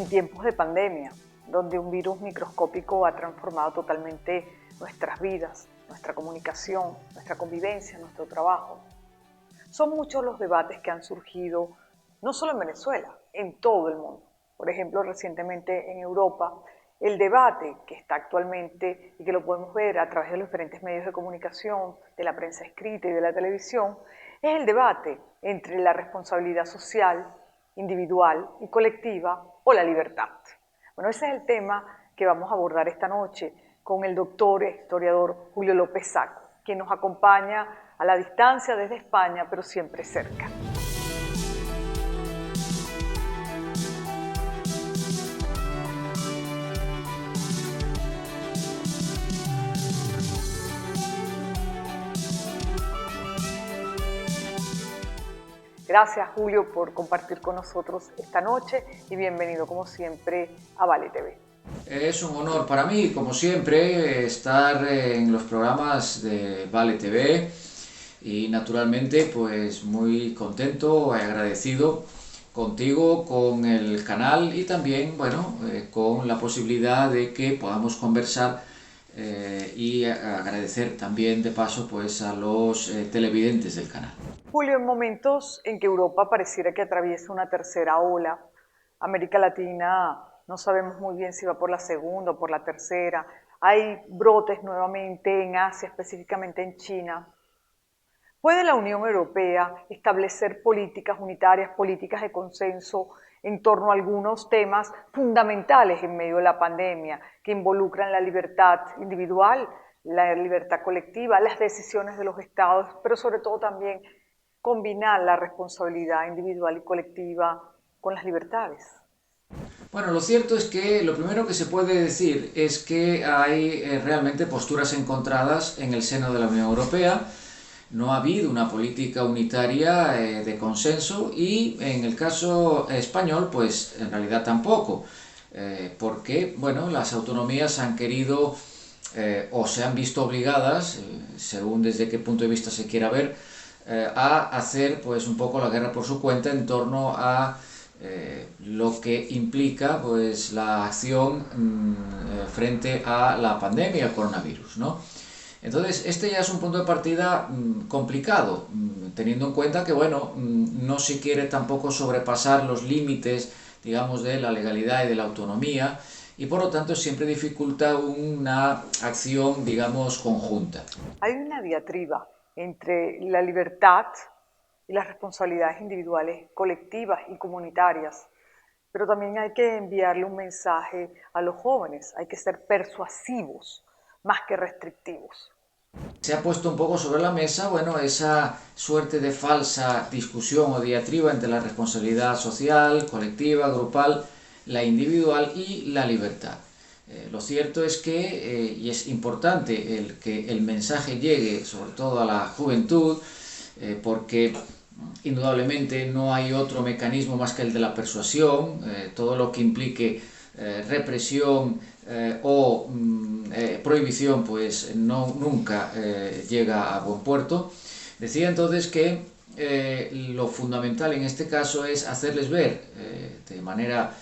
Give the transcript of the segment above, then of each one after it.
en tiempos de pandemia, donde un virus microscópico ha transformado totalmente nuestras vidas, nuestra comunicación, nuestra convivencia, nuestro trabajo. Son muchos los debates que han surgido, no solo en Venezuela, en todo el mundo. Por ejemplo, recientemente en Europa, el debate que está actualmente y que lo podemos ver a través de los diferentes medios de comunicación, de la prensa escrita y de la televisión, es el debate entre la responsabilidad social, individual y colectiva o la libertad. Bueno, ese es el tema que vamos a abordar esta noche con el doctor e historiador Julio López Saco, quien nos acompaña a la distancia desde España, pero siempre cerca. Gracias, Julio, por compartir con nosotros esta noche y bienvenido, como siempre, a Vale TV. Es un honor para mí, como siempre, estar en los programas de Vale TV y naturalmente pues muy contento y agradecido contigo, con el canal y también, bueno, con la posibilidad de que podamos conversar y agradecer también de paso pues a los televidentes del canal. Julio, en momentos en que Europa pareciera que atraviesa una tercera ola, América Latina no sabemos muy bien si va por la segunda o por la tercera, hay brotes nuevamente en Asia, específicamente en China. ¿Puede la Unión Europea establecer políticas unitarias, políticas de consenso en torno a algunos temas fundamentales en medio de la pandemia que involucran la libertad individual, la libertad colectiva, las decisiones de los estados, pero sobre todo también combinar la responsabilidad individual y colectiva con las libertades? Bueno, lo cierto es que lo primero que se puede decir es que hay realmente posturas encontradas en el seno de la Unión Europea. No ha habido una política unitaria de consenso y en el caso español, pues en realidad tampoco, porque, bueno, las autonomías han querido o se han visto obligadas, según desde qué punto de vista se quiera ver, a hacer pues un poco la guerra por su cuenta en torno a lo que implica pues la acción frente a la pandemia, al coronavirus, ¿no? Entonces, este ya es un punto de partida complicado, teniendo en cuenta que, bueno, no se quiere tampoco sobrepasar los límites, digamos, de la legalidad y de la autonomía, y por lo tanto siempre dificulta una acción, digamos, conjunta. Hay una diatriba entre la libertad y las responsabilidades individuales, colectivas y comunitarias, pero también hay que enviarle un mensaje a los jóvenes, hay que ser persuasivos más que restrictivos. Se ha puesto un poco sobre la mesa, bueno, esa suerte de falsa discusión o diatriba entre la responsabilidad social, colectiva, grupal, la individual y la libertad. Lo cierto es que, y es importante que el mensaje llegue sobre todo a la juventud, porque indudablemente no hay otro mecanismo más que el de la persuasión, todo lo que implique represión o prohibición pues nunca llega a buen puerto. Decía entonces que lo fundamental en este caso es hacerles ver de manera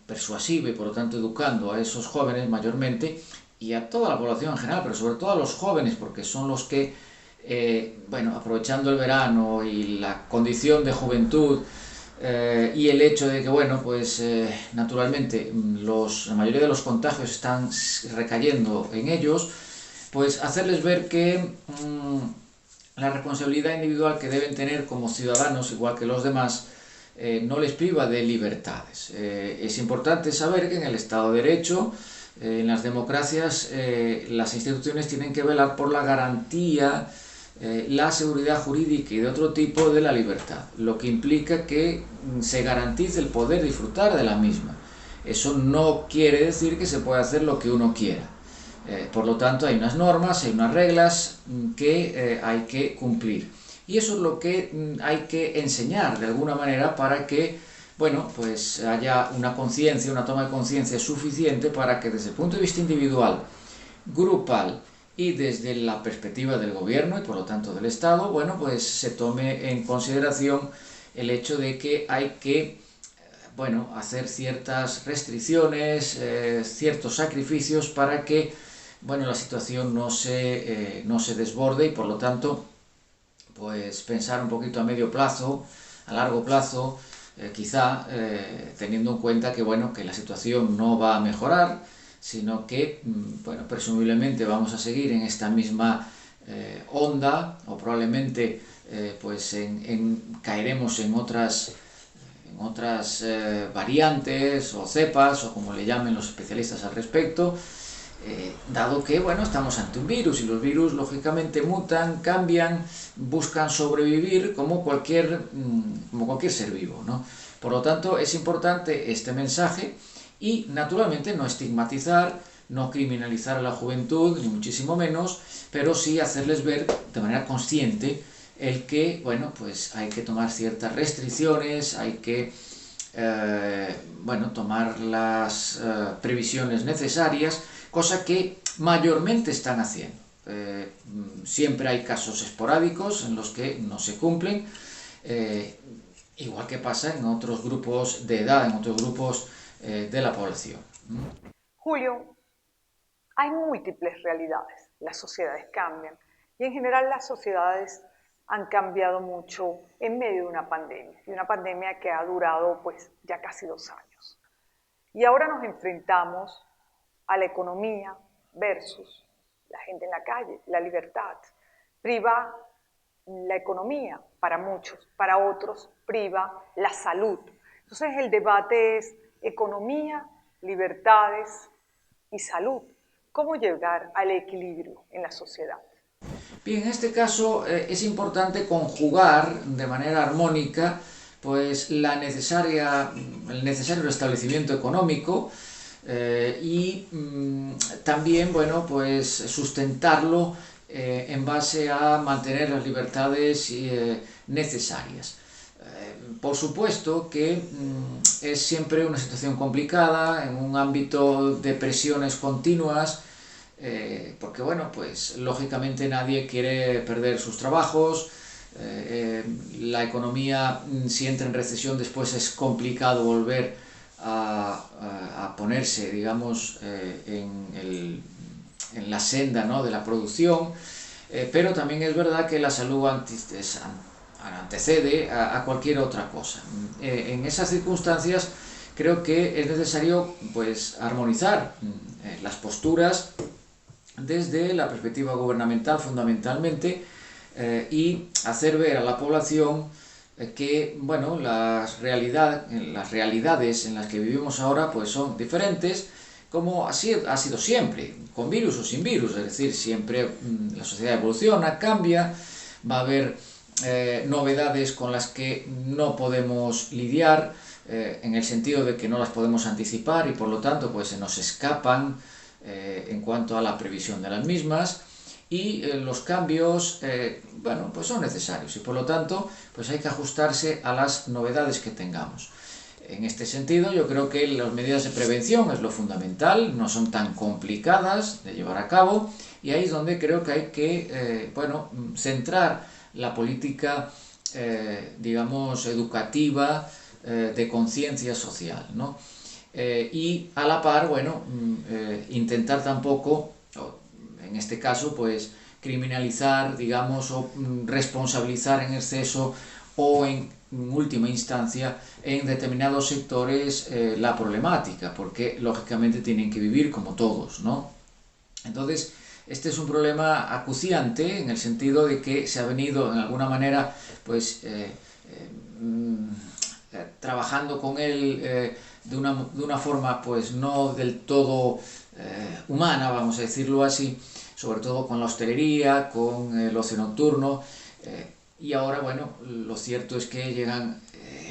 persuasiva y por lo tanto educando a esos jóvenes mayormente y a toda la población en general, pero sobre todo a los jóvenes porque son los que bueno, aprovechando el verano y la condición de juventud y el hecho de que, bueno, pues naturalmente la mayoría de los contagios están recayendo en ellos, pues hacerles ver que la responsabilidad individual que deben tener como ciudadanos, igual que los demás, no les priva de libertades. Es importante saber que en el Estado de Derecho, en las democracias, las instituciones tienen que velar por la garantía, la seguridad jurídica y de otro tipo de la libertad, lo que implica que se garantice el poder disfrutar de la misma. Eso no quiere decir que se pueda hacer lo que uno quiera. Por lo tanto, hay unas normas, hay unas reglas que hay que cumplir. Y eso es lo que hay que enseñar de alguna manera para que, bueno, pues haya una conciencia, una toma de conciencia suficiente para que desde el punto de vista individual, grupal y desde la perspectiva del gobierno y por lo tanto del Estado, bueno, pues se tome en consideración el hecho de que hay que bueno, hacer ciertas restricciones, ciertos sacrificios para que, bueno, la situación no se desborde y por lo tanto, pues pensar un poquito a medio plazo, a largo plazo, quizá teniendo en cuenta que, bueno, que la situación no va a mejorar, sino que, bueno, presumiblemente vamos a seguir en esta misma onda o probablemente pues caeremos en otras variantes o cepas o como le llamen los especialistas al respecto, dado que, bueno, estamos ante un virus y los virus lógicamente mutan, cambian, buscan sobrevivir como cualquier ser vivo, ¿no? Por lo tanto, es importante este mensaje y, naturalmente, no estigmatizar, no criminalizar a la juventud, ni muchísimo menos, pero sí hacerles ver de manera consciente el que, bueno, pues hay que tomar ciertas restricciones, hay que, bueno, tomar las previsiones necesarias, cosa que mayormente están haciendo. Siempre hay casos esporádicos en los que no se cumplen, igual que pasa en otros grupos de edad, en otros grupos de la población. Julio, hay múltiples realidades, las sociedades cambian y en general las sociedades han cambiado mucho en medio de una pandemia que ha durado pues ya casi 2 años. Y ahora nos enfrentamos a la economía versus la gente en la calle, la libertad. Priva la economía para muchos, para otros priva la salud. Entonces el debate es economía, libertades y salud. ¿Cómo llegar al equilibrio en la sociedad? Bien, en este caso es importante conjugar de manera armónica pues el necesario restablecimiento económico y también, bueno, pues sustentarlo en base a mantener las libertades necesarias. Por supuesto que es siempre una situación complicada en un ámbito de presiones continuas, porque, bueno, pues lógicamente nadie quiere perder sus trabajos, la economía, si entra en recesión después es complicado volver a ponerse, digamos, en la senda, ¿no?, de la producción, pero también es verdad que la salud antecede a cualquier otra cosa. En esas circunstancias creo que es necesario pues armonizar las posturas desde la perspectiva gubernamental fundamentalmente y hacer ver a la población que, bueno, las realidades en las que vivimos ahora pues son diferentes, como así ha sido siempre, con virus o sin virus, es decir, siempre la sociedad evoluciona, cambia, va a haber novedades con las que no podemos lidiar, en el sentido de que no las podemos anticipar y por lo tanto pues se nos escapan en cuanto a la previsión de las mismas, y los cambios, bueno, pues son necesarios y por lo tanto pues hay que ajustarse a las novedades que tengamos. En este sentido, yo creo que las medidas de prevención es lo fundamental, no son tan complicadas de llevar a cabo y ahí es donde creo que hay que, bueno, centrar la política, digamos, educativa, de conciencia social, ¿no? Y a la par, bueno, intentar tampoco, en este caso, pues criminalizar, digamos, o responsabilizar en exceso o en última instancia en determinados sectores la problemática, porque lógicamente tienen que vivir como todos, ¿no? Entonces, este es un problema acuciante en el sentido de que se ha venido en alguna manera pues trabajando con él de una forma pues no del todo humana, vamos a decirlo así, sobre todo con la hostelería, con el ocio nocturno, y ahora, bueno, lo cierto es que llegan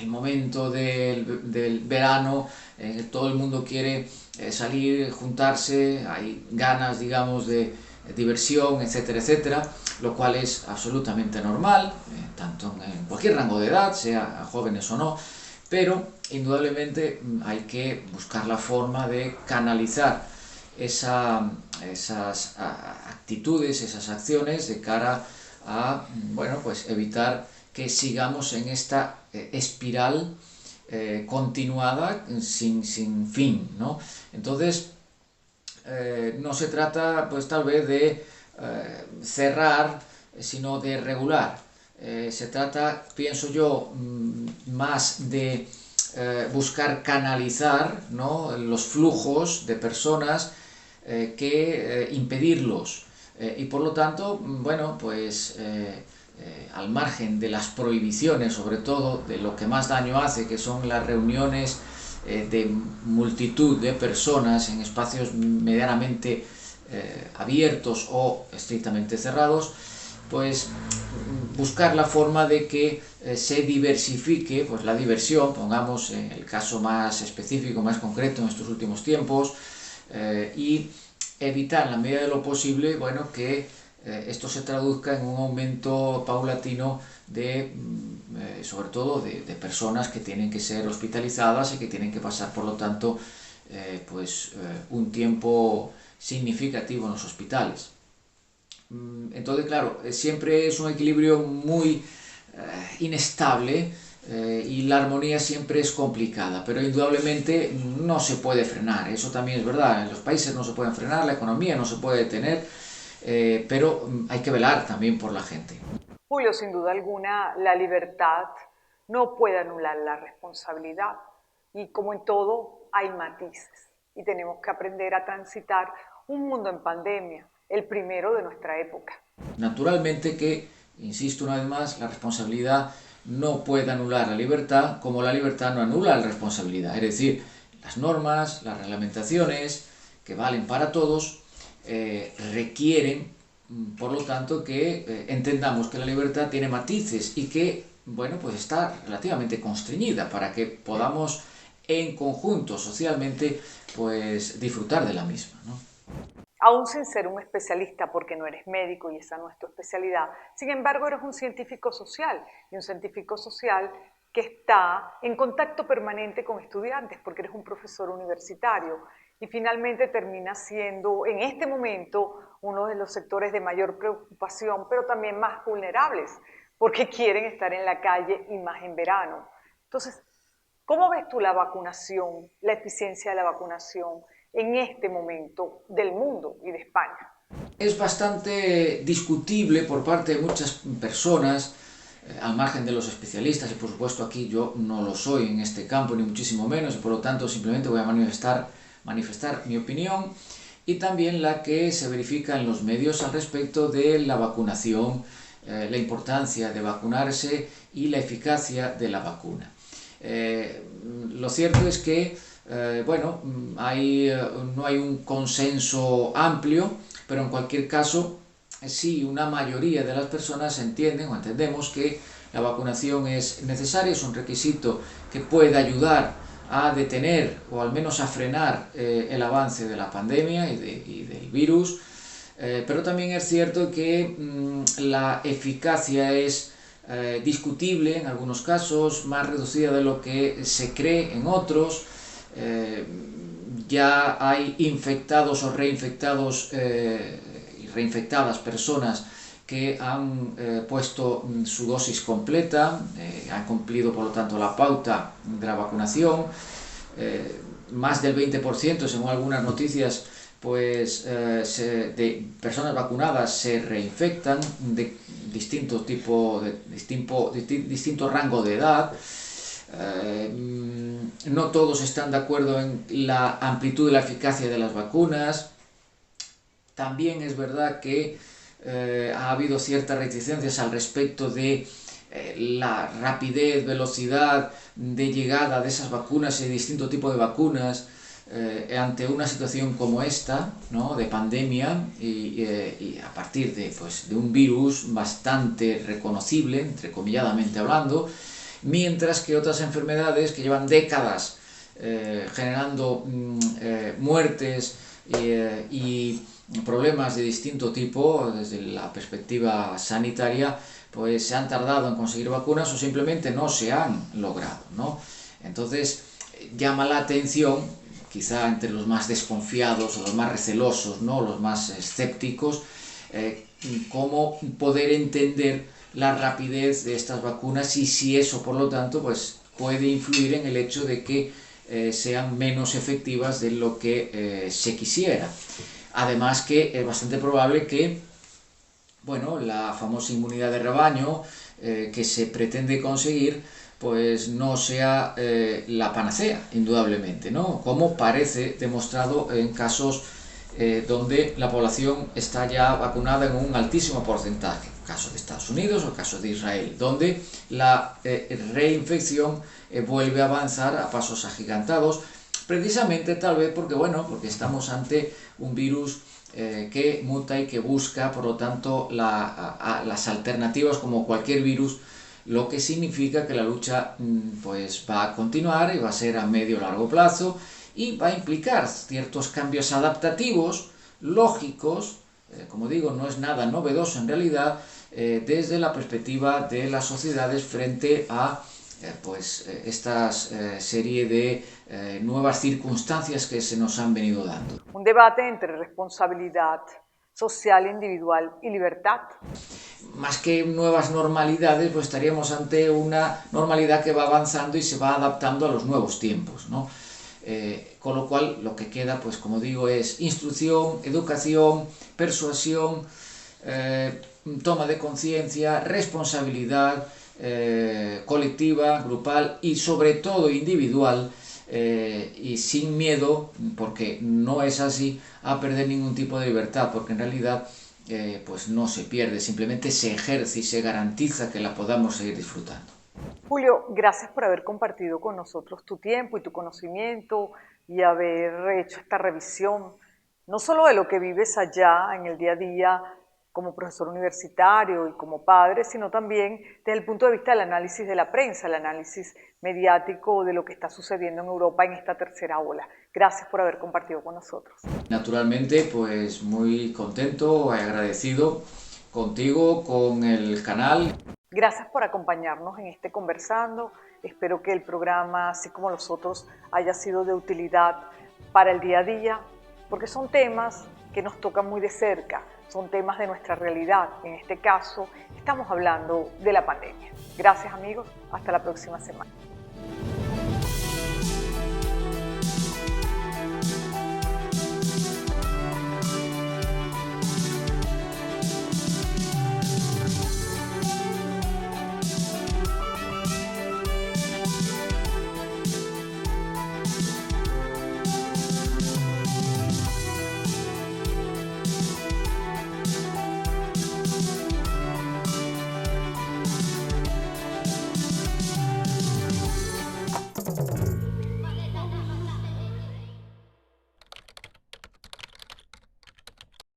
el momento del verano, todo el mundo quiere salir, juntarse, hay ganas, digamos, de diversión, etcétera, etcétera, lo cual es absolutamente normal, tanto en cualquier rango de edad, sea jóvenes o no, pero indudablemente hay que buscar la forma de canalizar esas actitudes, esas acciones de cara a, bueno, pues evitar que sigamos en esta espiral continuada sin fin, ¿no? Entonces, no se trata, pues tal vez de cerrar, sino de regular. Se trata, pienso yo, más de buscar canalizar, ¿no?, los flujos de personas que impedirlos. Y por lo tanto, bueno, pues al margen de las prohibiciones, sobre todo de lo que más daño hace, que son las reuniones de multitud de personas en espacios medianamente abiertos o estrictamente cerrados, pues buscar la forma de que se diversifique, pues la diversión, pongamos en el caso más específico, más concreto en estos últimos tiempos, y evitar en la medida de lo posible, bueno, que esto se traduzca en un aumento paulatino de, sobre todo, de personas que tienen que ser hospitalizadas y que tienen que pasar, por lo tanto, un tiempo significativo en los hospitales. Entonces, claro, siempre es un equilibrio muy inestable y la armonía siempre es complicada, pero indudablemente no se puede frenar, eso también es verdad, en los países no se pueden frenar, la economía no se puede detener, pero hay que velar también por la gente. Julio, sin duda alguna, la libertad no puede anular la responsabilidad y como en todo hay matices y tenemos que aprender a transitar un mundo en pandemia, el primero de nuestra época. Naturalmente que, insisto una vez más, la responsabilidad no puede anular la libertad como la libertad no anula la responsabilidad. Es decir, las normas, las reglamentaciones que valen para todos requieren, por lo tanto, que entendamos que la libertad tiene matices y que, bueno, pues está relativamente constreñida para que podamos en conjunto, socialmente, pues disfrutar de la misma, ¿no? Aún sin ser un especialista, porque no eres médico y esa no es tu especialidad, sin embargo eres un científico social, y un científico social que está en contacto permanente con estudiantes, porque eres un profesor universitario, y finalmente termina siendo en este momento uno de los sectores de mayor preocupación, pero también más vulnerables, porque quieren estar en la calle y más en verano. Entonces, ¿cómo ves tú la vacunación, la eficiencia de la vacunación en este momento del mundo y de España? Es bastante discutible por parte de muchas personas, al margen de los especialistas, y por supuesto aquí yo no lo soy en este campo, ni muchísimo menos, y por lo tanto simplemente voy a manifestar mi opinión y también la que se verifica en los medios al respecto de la vacunación, la importancia de vacunarse y la eficacia de la vacuna. Lo cierto es que no hay un consenso amplio, pero en cualquier caso sí una mayoría de las personas entienden o entendemos que la vacunación es necesaria, es un requisito que puede ayudar a detener o al menos a frenar el avance de la pandemia y del virus, pero también es cierto que la eficacia es discutible en algunos casos, más reducida de lo que se cree en otros. Ya hay infectados o reinfectados y reinfectadas personas que han puesto su dosis completa, han cumplido por lo tanto la pauta de la vacunación. Más del 20%, según algunas noticias, pues de personas vacunadas se reinfectan de distinto tipo, distinto rango de edad. No todos están de acuerdo en la amplitud y la eficacia de las vacunas. También es verdad que ha habido ciertas reticencias al respecto de la rapidez, velocidad de llegada de esas vacunas y de distinto tipo de vacunas ante una situación como esta, ¿no?, de pandemia y a partir de un virus bastante reconocible, entrecomilladamente hablando, mientras que otras enfermedades que llevan décadas generando muertes y problemas de distinto tipo desde la perspectiva sanitaria, pues se han tardado en conseguir vacunas o simplemente no se han logrado, ¿no? Entonces llama la atención, quizá entre los más desconfiados o los más recelosos, ¿no?, los más escépticos, cómo poder entender la rapidez de estas vacunas y si eso, por lo tanto, pues puede influir en el hecho de que sean menos efectivas de lo que se quisiera. Además que es bastante probable que, bueno, la famosa inmunidad de rebaño que se pretende conseguir pues no sea la panacea, indudablemente, ¿no? Como parece demostrado en casos donde la población está ya vacunada en un altísimo porcentaje, el caso de Estados Unidos o el caso de Israel, donde la reinfección vuelve a avanzar a pasos agigantados, precisamente tal vez porque, bueno, porque estamos ante un virus que muta y que busca, por lo tanto, las alternativas como cualquier virus, lo que significa que la lucha pues va a continuar y va a ser a medio o largo plazo y va a implicar ciertos cambios adaptativos, lógicos, como digo, no es nada novedoso en realidad, desde la perspectiva de las sociedades frente a esta serie de nuevas circunstancias que se nos han venido dando. Un debate entre responsabilidad social, individual y libertad. Más que nuevas normalidades, pues estaríamos ante una normalidad que va avanzando y se va adaptando a los nuevos tiempos, ¿no? Con lo cual lo que queda, pues como digo, es instrucción, educación, persuasión, toma de conciencia, responsabilidad colectiva, grupal y sobre todo individual, y sin miedo, porque no es así, a perder ningún tipo de libertad, porque en realidad pues no se pierde, simplemente se ejerce y se garantiza que la podamos seguir disfrutando. Julio, gracias por haber compartido con nosotros tu tiempo y tu conocimiento y haber hecho esta revisión, no solo de lo que vives allá en el día a día como profesor universitario y como padre, sino también desde el punto de vista del análisis de la prensa, el análisis mediático de lo que está sucediendo en Europa en esta tercera ola. Gracias por haber compartido con nosotros. Naturalmente, pues muy contento, agradecido contigo, con el canal. Gracias por acompañarnos en este Conversando. Espero que el programa, así como los otros, haya sido de utilidad para el día a día, porque son temas que nos tocan muy de cerca, son temas de nuestra realidad. En este caso, estamos hablando de la pandemia. Gracias, amigos. Hasta la próxima semana.